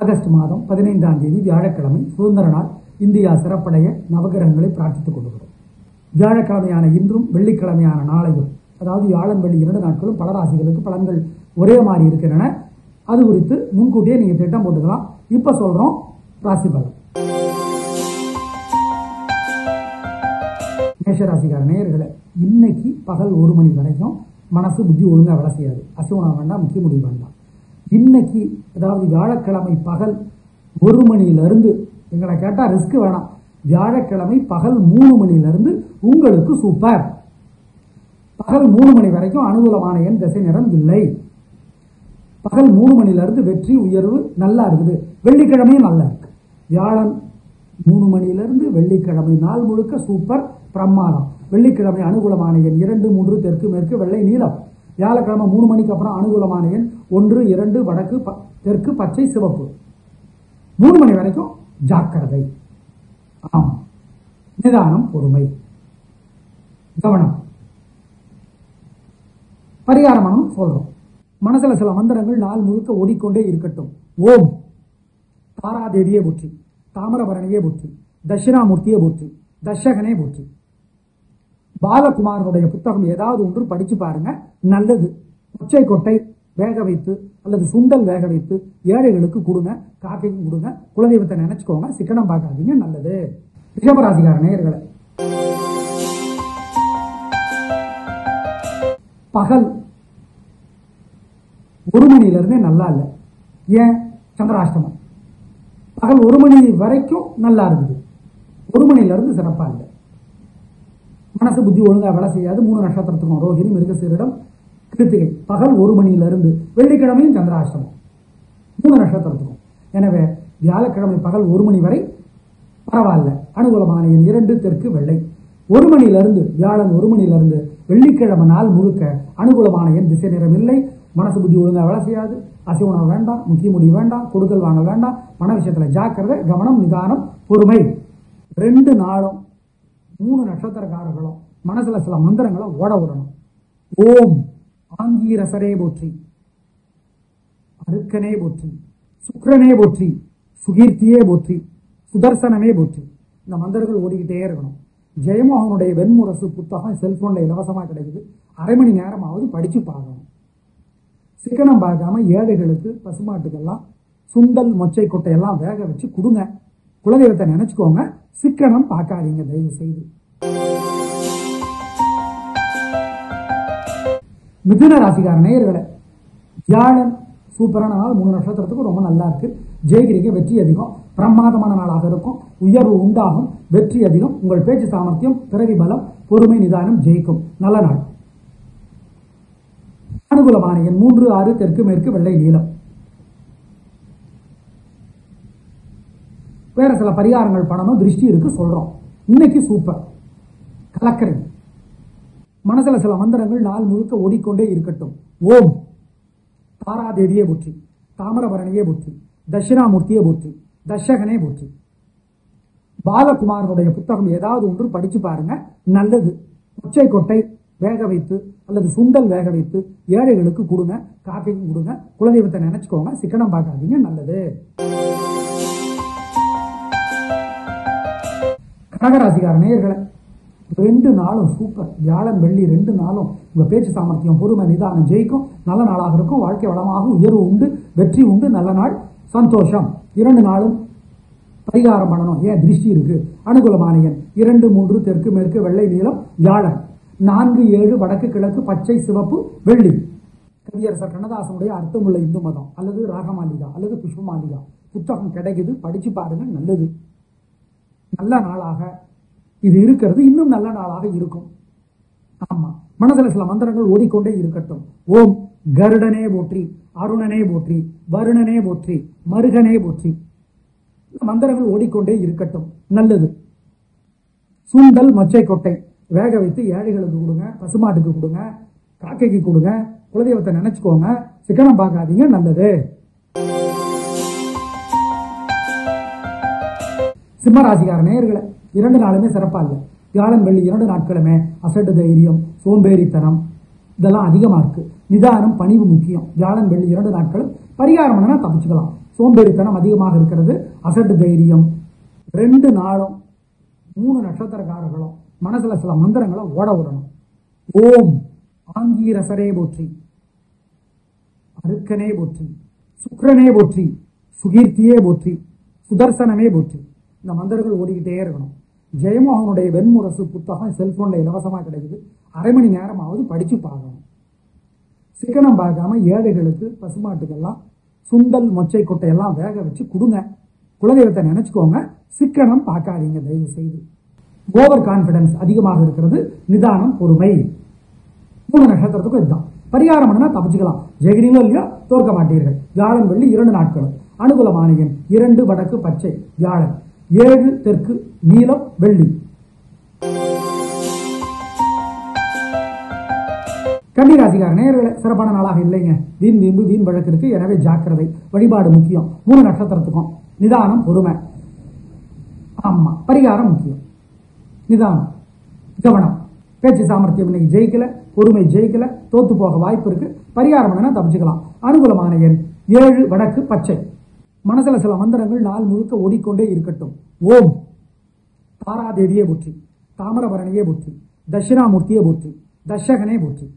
August மாதம் 15ஆம் தேதி வியாழக்கிழமை சுதந்திர நாள். இந்தியா சிறப்படைய நவகிரகங்களை பிரார்த்தித்துக் கொள்கிறோம். வியாழக்கிழமையான இன்றும் வெள்ளிக்கிழமையான நாளையும், அதாவது வியாழன் வெள்ளி 2 நாட்களும் பல ராசிகளுக்கு பலன்கள் ஒரே மாதிரி இருக்கின்றன. அது குறித்து முன்கூட்டியே நீங்க திட்டம் போட்டுக்கலாம். இப்ப சொல்றோம் ராசி பலன். மேஷராசிக்கார நேயர்களே, இன்னைக்கு பகல் 1 மணி வரைக்கும் மனசு புத்தி ஒழுங்கா வேலை செய்யாது. அசைவனம் வேண்டாம், முக்கிய முடிவு வேண்டாம். இன்னைக்கு அதாவது வியாழக்கிழமை பகல் 1 மணியிலிருந்து, எங்களை கேட்டா ரிஸ்க் வேணாம், வியாழக்கிழமை பகல் 3 மணியிலிருந்து உங்களுக்கு சூப்பர். பகல் 3 மணி வரைக்கும் அனுகூலமான எண் திசை நிறம் இல்லை. பகல் 3 மணியிலிருந்து வெற்றி உயர்வு நல்லா இருக்குது. வெள்ளிக்கிழமையும் நல்லா இருக்கு. வியாழன் 3 மணியிலிருந்து வெள்ளிக்கிழமை நாள் முழுக்க சூப்பர் பிரமாதம். வெள்ளிக்கிழமை அனுகூலமான எண் 2, 3 தெற்கு மேற்கு வெள்ளை நீலம். வியாழக்கிழமை 3 மணிக்கு அப்புறம் அனுகூலமான எண் 1, 2 வடக்கு தெற்கு பச்சை சிவப்பு. 3 மணி வரைக்கும் ஜாக்கிரதை. ஆம், நிதானம், பொறுமை, கவனம். பரிகாரமானும் சொல்றோம். மனசுல சில மந்திரங்கள் நாள் முழுக்க ஓடிக்கொண்டே இருக்கட்டும். ஓம் தாராதேவியே போற்றி, தாமிரபரணியே போற்றி, தட்சிணாமூர்த்தியே போற்றி, தர்ஷகனே போற்றி. பாலகுமாரனுடைய புத்தகம் ஏதாவது ஒன்று படிச்சு பாருங்க, நல்லது. பச்சை கொட்டை வேக வைத்து அல்லது சுண்டல் வேக வைத்து ஏழைகளுக்கு கொடுங்க, காக்கைக்கும் கொடுங்க. குலதெய்வத்தை நினைச்சுக்கோங்க, சிக்கனம் பார்க்காதீங்க, நல்லது. ரிஷபராசிக்கார நேயர்களே, பகல் 1 மணியிலிருந்தே நல்லா இல்லை. ஏன்? சந்திராஷ்டமம். பகல் 1 மணி வரைக்கும் நல்லா இருக்குது. 1 மணியிலிருந்து சிறப்பா இல்லை. மனசு புத்தி ஒழுங்கா வேலை செய்யாது. 3 நட்சத்திரத்துக்கும் ரோஹிணி, மிருகசீரிடம், கிருத்திகை. பகல் 1 மணியிலிருந்து வெள்ளிக்கிழமையும் சந்திராஷ்டமம் 3 நட்சத்திரத்துக்கும். எனவே வியாழக்கிழமை பகல் 1 மணி வரை பரவாயில்ல. அனுகூலமான எண் 2 தெற்கு வெள்ளை. 1 மணியிலிருந்து வியாழன் 1 மணியிலிருந்து வெள்ளிக்கிழமை நாள் முழுக்க அனுகூலமான எண் திசை நிறம் இல்லை. மனசு புத்தி ஒழுங்கா வேலை செய்யாது. அசைவனம் வேண்டாம், முக்கிய முடிவு வேண்டாம், கொடுக்கல் வாங்க வேண்டாம். மன விஷயத்துல ஜாக்கிரதை, கவனம், நிதானம், பொறுமை. 2 நாளும் 3 நட்சத்திரக்காரர்களும் மனசுல சில மந்திரங்களை ஓட விடணும். ஓம் ஆங்கீரசரே போற்றி, அருக்கனே போற்றி, சுக்கிரனே போற்றி, சுகீர்த்தியே போற்றி, சுதர்சனமே போற்றி. இந்த மந்திரங்கள் ஓடிக்கிட்டே இருக்கணும். ஜெயமோகனுடைய வெண்முரசு புத்தகம் செல்போன்ல இலவசமா கிடைக்குது. அரை மணி நேரமாவது படிச்சு பார்க்கணும். சிக்கனம் பார்க்காம ஏழைகளுக்கு, பசுமாட்டுக்கெல்லாம் சுண்டல் மொச்சை கொட்டையெல்லாம் வேக வச்சு கொடுங்க. குலதெய்வத்தை நினைச்சுக்கோங்க, சிக்கனம் பார்க்காதீங்க தயவு செய்து. மிதுன ராசிக்கார நேயர்களே, வியாழன் சூப்பரான நாள். 3 நட்சத்திரத்துக்கு ரொம்ப நல்லா இருக்கு. ஜெயிக்கிறீங்க, வெற்றி அதிகம். பிரமாதமான நாளாக இருக்கும். உயர்வு உண்டாகும், வெற்றி அதிகம். உங்கள் பேச்சு சாமர்த்தியம், பிறவி பலம், பொறுமை, நிதானம் ஜெயிக்கும். நல்ல நாள். அனுகூலமான எண் 3, 6 தெற்கு மேற்கு வெள்ளை நீலம். வேற சில பரிகாரங்கள் பண்ணணும், திருஷ்டி இருக்கு, சொல்றோம். இன்னைக்கு சூப்பர் கலக்கரை. மனசுல சில மந்திரங்கள் நாள் முழுக்க ஓடிக்கொண்டே இருக்கட்டும். ஓம் தாராதேவியே போற்றி, தாமிரபரணியே போற்றி, தட்சிணாமூர்த்தியே போற்றி, தர்ஷகனே போற்றி. பாலகுமாரனுடைய புத்தகம் ஏதாவது ஒன்று படிச்சு பாருங்க, நல்லது. பச்சை கொட்டை வேக வைத்து அல்லது சுண்டல் வேக வைத்து ஏழைகளுக்கு கொடுங்க, காக்கைக்கும் கொடுங்க. குலதெய்வத்தை நினைச்சுக்கோங்க, சிக்கனம் பார்க்காதீங்க, நல்லது. கடகராசிக்கார நேயர்களே, 2 நாளும் சூப்பர். வியாழன் வெள்ளி 2 நாளும் உங்க பேச்சு சாமர்த்தியம், பொறுமை, நிதானம் ஜெயிக்கும். நல்ல நாளாக இருக்கும். வாழ்க்கை வளமாகும், உயர்வு உண்டு, வெற்றி உண்டு. நல்ல நாள், சந்தோஷம். 2 நாளும் பரிகாரம் பண்ணணும். ஏன்? திருஷ்டி இருக்கு. அனுகூலமான எண் 2, 3 தெற்கு மேற்கு வெள்ளை நீலம். வியாழன் 4, 7 வடக்கு கிழக்கு பச்சை சிவப்பு வெள்ளி. கவியரசர் கண்ணதாசனுடைய அர்த்தமுள்ள இந்து மதம் அல்லது ராகமாலிகா அல்லது புஷ்பமாலிகா புத்தகம் கிடைக்குது, படிச்சு பாருங்க, நல்லது. நல்ல நாளாக இது இருக்கிறது. இன்னும் நல்ல நாளாக இருக்கும். ஆமா, மனதில் சில மந்திரங்கள் ஓடிக்கொண்டே இருக்கட்டும். ஓம் கருடனே போற்றி, அருணனே போற்றி, வருணனே போற்றி, மருகனே போற்றி. மந்திரங்கள் ஓடிக்கொண்டே இருக்கட்டும், நல்லது. சுண்டல் மொச்சை கொட்டை வேக வைத்து ஏழைகளுக்கு கொடுங்க, பசுமாட்டுக்கு கொடுங்க, காக்கைக்கு கொடுங்க. குலதெய்வத்தை நினைச்சுக்கோங்க, சிக்கனம் பார்க்காதீங்க, நல்லது. சிம்மராசிக்கார நேயர்களே, 2 நாளுமே சிறப்பா இல்லை. வியாழன் வெள்ளி 2 நாட்களுமே அசட்டு தைரியம், சோம்பேறித்தனம் இதெல்லாம் அதிகமா இருக்கு. நிதானம், பணிவு முக்கியம். வியாழன் வெள்ளி 2 நாட்களும் பரிகாரம் பண்ணா தப்பிச்சுக்கலாம். சோம்பேறித்தனம் அதிகமாக இருக்கிறது, அசட்டு தைரியம். 2 நாளும் 3 நட்சத்திரக்காரர்களும் மனசுல சில மந்திரங்களை ஓட விடணும். ஓம் ஆங்கீரசரே போற்றி, அருக்கனே போற்றி, சுக்கிரனே போற்றி, சுகீர்த்தியே போற்றி, சுதர்சனமே போற்றி. இந்த மந்திரங்கள் ஓடிக்கிட்டே இருக்கணும். ஜெயமோகனுடைய வெண்முரசு புத்தகம் செல்போன்ல இலவசமா கிடைக்குது. அரை மணி நேரமாவது படிச்சு பார்க்கணும். சிக்கனம் பார்க்காம ஏழைகளுக்கு, பசுமாட்டுக்கெல்லாம் சுண்டல் மொச்சை கொட்டையெல்லாம் வேக வச்சு கொடுங்க. குலதெய்வத்தை நினைச்சுக்கோங்க. சிக்கனம் பார்க்காதீங்க தயவு செய்து. ஓவர் கான்பிடன்ஸ் அதிகமாக இருக்கிறது, நிதானம், பொறுமை. 3 நட்சத்திரத்துக்கும் இதுதான். பரிகாரம் பண்ணா தப்பிச்சுக்கலாம். ஜெயகிரிலோ இல்லையோ தோற்க மாட்டீர்கள். வியாழன் வெள்ளி 2 நாட்களும். அனுகூலமான எண் 2 வடக்கு பச்சை வியாழன், 7 தெற்கு நீலம் வெள்ளி. கன்னிராசிக்கார நேயர்களே, சிறப்பான நாளாக இல்லைங்க. வீண் வீம்பு வீண் வழக்கு இருக்கு, எனவே ஜாக்கிரதை. வழிபாடு முக்கியம். 3 நட்சத்திரத்துக்கும் நிதானம், பொறுமை. ஆமா, பரிகாரம் முக்கியம். நிதானம், கவனம். பேச்சு சாமர்த்தியம் இன்னைக்கு ஜெயிக்கல, பொறுமை ஜெயிக்கல, தோத்து போக வாய்ப்பு இருக்கு. பரிகாரம் பண்ணா தப்பிச்சுக்கலாம். அனுகூலமான எண் 7 வடக்கு பச்சை. மனசுல சில மந்திரங்கள் நாள் முழுக்க ஓடிக்கொண்டே இருக்கட்டும். ஓம் தாராதேவியே போற்றி, தாமிரபரணியே போற்றி, தட்சிணாமூர்த்தியே போற்றி, தர்ஷகனே போற்றி.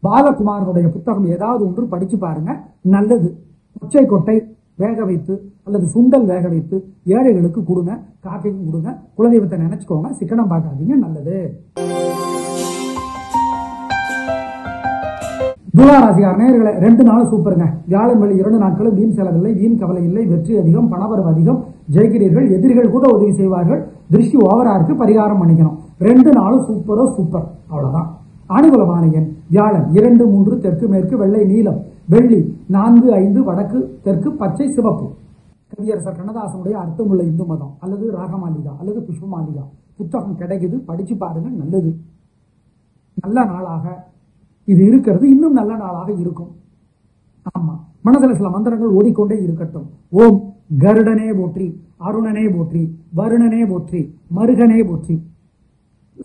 பாலகுமாரனுடைய புத்தகம் ஏதாவது ஒன்று படிச்சு பாருங்க, நல்லது. பச்சை கொட்டை வேக வைத்து அல்லது சுண்டல் வேக வைத்து ஏழைகளுக்கு கொடுங்க, காக்கைக்கு கொடுங்க. குலதெய்வத்தை நினைச்சுக்கோங்க. சிக்கனம் பார்க்காதீங்க, நல்லது. துலாராசிக்கார நேயர்களே, 2 நாள் சூப்பருங்க. வியாழன் வெள்ளி 2 நாட்களும் வீண் செலவில்லை, வீண் கவலை இல்லை, வெற்றி அதிகம், பணவரவு அதிகம், ஜெயிக்கிறீர்கள். எதிரிகள் கூட உதவி செய்வார்கள். திருஷ்டி ஓவரா இருக்கு, பரிகாரம் பண்ணிக்கணும். 2 நாளும் சூப்பரோ சூப்பர், அவ்வளவுதான். அனுகூலமான எண் வியாழன் 2 3 தெற்கு மேற்கு வெள்ளை நீலம் வெள்ளி, 4 5 வடக்கு தெற்கு பச்சை சிவப்பு. கவியரசர் கண்ணதாசனுடைய அர்த்தமுள்ள இந்து மதம் அல்லது ராகமாலிகா அல்லது புஷ்பமாலிகா புத்தகம் கிடைக்குது, படிச்சு பாருங்க, நல்லது. நல்ல நாளாக இது இருக்கிறது, இன்னும் நல்ல நாளாக இருக்கும். ஆமா, மனதில் சில மந்திரங்கள் ஓடிக்கொண்டே இருக்கட்டும். ஓம் கருடனே போற்றி, அருணனே போற்றி, வருணனே போற்றி, மருகனே போற்றி.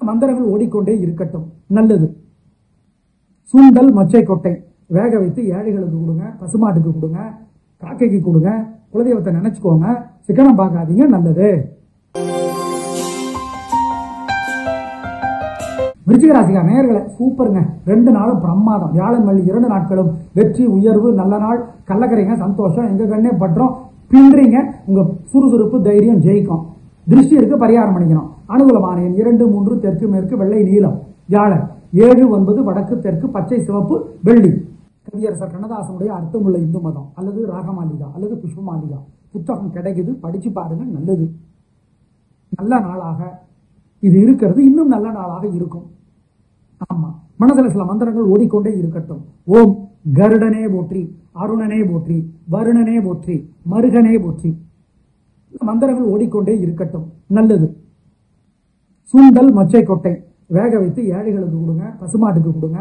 மந்திரங்கள் ஓடிக்கொண்டே இருக்கட்டும், நல்லது. சுண்டல் மொச்சை கொட்டை வேக வைத்து ஏழைகளுக்கு கொடுங்க, பசுமாட்டுக்கு கொடுங்க, காக்கைக்கு கொடுங்க. குலதெய்வத்தை நினைச்சுக்கோங்க. சிக்கனம் பார்க்காதீங்க, நல்லது. விருச்சிக ராசிக்கார நேயர்களே, சூப்பருங்க. 2 நாளும் பிரமாதம். வியாழன் வெள்ளி 2 நாட்களும் வெற்றி, உயர்வு, நல்ல நாள். கள்ளக்கரைங்க, சந்தோஷம். எங்க கண்ணே பற்றோம், பின்றீங்க. உங்க சுறுசுறுப்பு, தைரியம் ஜெயிக்கும். திருஷ்டி இருக்கு, பரிகாரம் பண்ணிக்கணும். அனுகூலமான எண் 2 3 தெற்கு மேற்கு வெள்ளை நீலம் வியாழன், 7 9 வடக்கு தெற்கு பச்சை சிவப்பு வெள்ளி. கவியரசர் கண்ணதாசனுடைய அர்த்தமுள்ள இந்து மதம் அல்லது ராகமாலிகா அல்லது புஷ்பமாலிகா புத்தகம் கிடைக்குது, படிச்சு பாருங்க, நல்லது. நல்ல நாளாக இது இருக்கிறது, இன்னும் நல்ல நாளாக இருக்கும். ஆமா, மனதில் சில மந்திரங்கள் ஓடிக்கொண்டே இருக்கட்டும். ஓம் கருடனே போற்றி, அருணனே போற்றி, வருணனே போற்றி, மருகனே போற்றி. மந்திரங்கள் ஓடிக்கொண்டே இருக்கட்டும், நல்லது. சுண்டல் மொச்சை கொட்டை வேக வைத்து ஏழைகளுக்கு கொடுங்க, பசுமாட்டுக்கு கொடுங்க,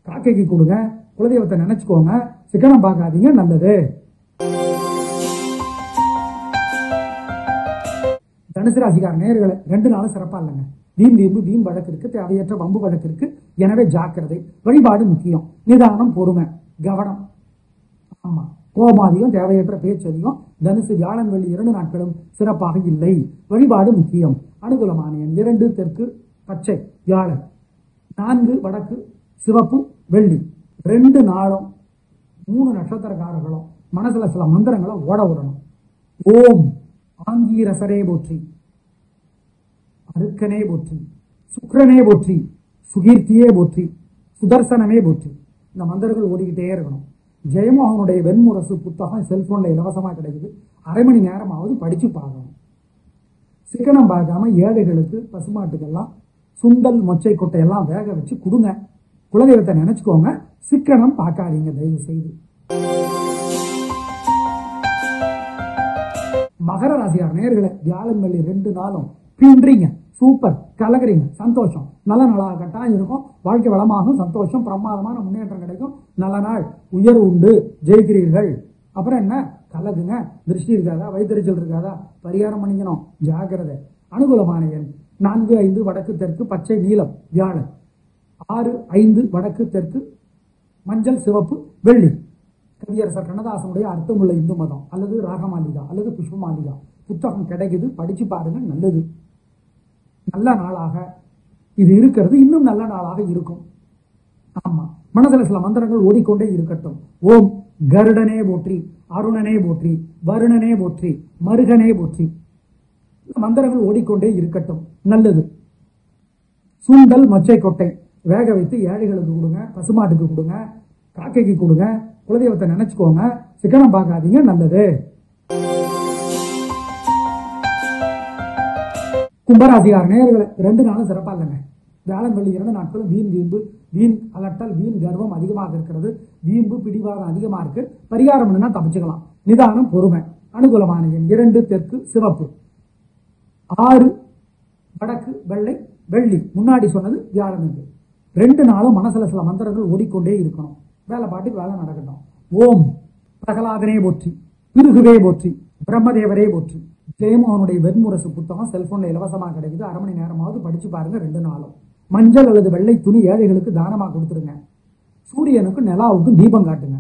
காக்கைக்கு கொடுங்க. குலதெய்வத்தை நினைச்சுக்கோங்க. சிக்கனம் பார்க்காதீங்க, நல்லது. தனுசு ராசிக்கார நேயர்களே, 2 நாளும் சிறப்பா இல்லைங்க. வீண் வீம்பு வீண் வழக்கு இருக்கு, தேவையற்ற வம்பு வழக்கு இருக்கு, எனவே ஜாக்கிரதை. வழிபாடு முக்கியம். நிதானம், பொறுமை, கவனம். ஆமா, கோபம் தேவையற்ற பேச்சு அதிகம். தனுசு வியாழன் வெள்ளி 2 நாட்களும் சிறப்பாக இல்லை. வழிபாடு முக்கியம். அனுகூலமான எண் 2 தெற்கு பச்சை வியாழன், 4 வடக்கு சிவப்பு வெள்ளி. 2 நாளும் 3 நட்சத்திரக்காரர்களும் மனசுல சில மந்திரங்களை ஓட விடணும். ஓம் ஆங்கீரசரே போற்றி, அருக்கனே போற்றி, சுக்கிரனே போற்றி, சுகீர்த்தியே போற்றி, சுதர்சனமே போற்றி. இந்த மந்திரங்கள் ஓடிக்கிட்டே இருக்கணும். ஜெயமோகனுடைய வெண்முரசு புத்தகம் செல்போன்ல இலவசமா கிடைக்குது. அரை மணி நேரமாவது படிச்சு பார்க்கணும். சிக்கனம் பார்க்காம ஏழைகளுக்கு, பசுமாட்டுக்கெல்லாம் சுண்டல் மொச்சை கொட்டையெல்லாம் வேக வச்சு கொடுங்க. குலதெய்வத்தை நினைச்சுக்கோங்க. சிக்கனம் பார்க்காதீங்க தயவு செய்து. மகர ராசியார் நேயர்களே, வியாழன் வெள்ளி 2 நாளும் பின்றீங்க, சூப்பர், கலக்குறீங்க, சந்தோஷம். நல்ல நாளாக கட்டாயம் இருக்கும். வாழ்க்கை வளமாகும், சந்தோஷம், பிரமாதமான முன்னேற்றம் கிடைக்கும். நல்ல நாள், உயர்வு உண்டு, ஜெயிக்கிறீர்கள். அப்புறம் என்ன, கலக்குங்க. திருஷ்டி இருக்காதா, வயிற்றுச்சல் இருக்காதா, பரிகாரம் பண்ணிக்கணும், ஜாக்கிரதை. அனுகூலமான எண் 4 5 வடக்கு தெற்கு பச்சை நீலம் வியாழன், 6 5 வடக்கு தெற்கு மஞ்சள் சிவப்பு வெள்ளி. கவியரசர் கண்ணதாசனுடைய அர்த்தமுள்ள இந்து மதம் அல்லது ராகமாலிகா அல்லது புஷ்பமாலிகா புத்தகம் கிடைக்குது, படிச்சு பாருங்க, நல்லது. நல்ல நாளாக இது இருக்கிறது, இன்னும் நல்ல நாளாக இருக்கும். ஆமா, மனதில் சில மந்திரங்கள் ஓடிக்கொண்டே இருக்கட்டும். ஓம் கருடனே போற்றி, அருணனே போற்றி, வருணனே போற்றி, மருகனே போற்றி. மந்திரங்கள் ஓடிக்கொண்டே இருக்கட்டும், நல்லது. சுண்டல் மச்சை கொட்டை வேக வைத்து ஏழைகளுக்கு கொடுங்க, பசுமாட்டுக்கு கொடுங்க, காக்கைக்கு கொடுங்க, குலதெய்வத்தை நினைச்சுக்கோங்க, சிக்கனம் பார்க்காதீங்க, நல்லது. கும்பராசிகார நேயர்களை 2 நாளும் சிறப்பா இல்லைங்க. வியாழன் வெள்ளி 2 நாட்களும் வீண் வீம்பு, வீண் அலட்டல், வீண் கர்வம் அதிகமாக இருக்கிறது. வீம்பு பிடிவாதம் அதிகமா இருக்கு. பரிகாரம் என்னன்னா தப்பிச்சுக்கலாம். நிதானம், பொறுமை. அனுகூலமான எண் 2 தெற்கு சிவப்பு, 6 வடக்கு வெள்ளை வெள்ளி. முன்னாடி சொன்னது வியாழனுக்கு. 2 நாளும் மனசுல சில மந்திரங்கள் ஓடிக்கொண்டே இருக்கணும். வேலை பாட்டுக்கு வேலை நடக்கட்டும். ஓம் பிரகலாதனே போற்றி, பிருகுவே போற்றி, பிரம்மதேவரே போற்றி. ஜெயமோகனுடைய வெண்முரசு புத்தகம் செல்போன்ல இலவசமாக கிடைக்குது. 1/2 மணி நேரமாவது படிச்சு பாருங்க. 2 நாளும் மஞ்சள் அல்லது வெள்ளை துணி ஏழைகளுக்கு தானமா கொடுத்துருங்க. சூரியனுக்கும் நிலாவுக்கும் தீபம் காட்டுங்க.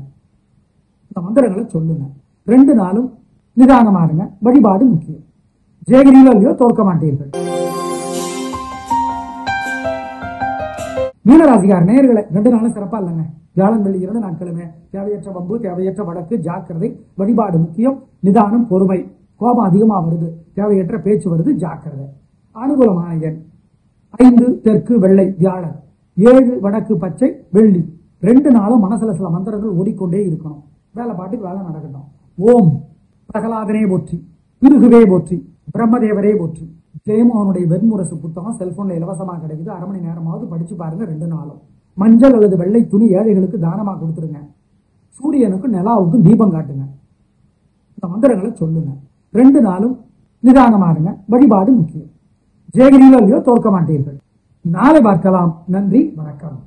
இந்த மந்திரங்களை சொல்லுங்க. 2 நாளும் நிதானமா இருங்க. வழிபாடு முக்கியம். ஜெயகிரியிலோ தோற்க மாட்டீர்கள். மீனராசிகார நேயர்களை 2 நாளும் சிறப்பா இல்லைங்க. வியாழன் வெள்ளி 2 நாட்களுமே தேவையற்ற வம்பு, தேவையற்ற வழக்கு, ஜாக்கிரதை. வழிபாடு முக்கியம். நிதானம், பொறுமை. கோபம் அதிகமா வருது, தேவையற்ற பேச்சு வருது, ஜாக்கிரதை. அனுகூலமான எண் 5 தெற்கு வெள்ளை வியாழன், 7 வடக்கு பச்சை வெள்ளி. 2 நாளும் மனசுல சில மந்திரங்கள் ஓடிக்கொண்டே இருக்கணும். வேலை பாட்டுக்கு வேலை நடக்கட்டும். ஓம் பிரகலாதனே போற்றி, பிருகுவே போற்றி, பிரம்மதேவரே போற்றி. ஜெயமோகனுடைய வெண்முரசு புத்தகம் செல்போன்ல இலவசமாக கிடைக்குது. 1/2 மணி நேரமாவது படிச்சு பாருங்க. 2 நாளும் மஞ்சள் அல்லது வெள்ளை துணி ஏழைகளுக்கு தானமா கொடுத்துருங்க. சூரியனுக்கும் நிலாவுக்கும் தீபம் காட்டுங்க. இந்த மந்திரங்களை சொல்லுங்க. 2 நாளும் நிதானமா இருங்க. வழிபாடு முக்கியம். ஜெயகிரியிலோ தோற்க மாட்டீர்கள். நாளை பார்க்கலாம். நன்றி, வணக்கம்.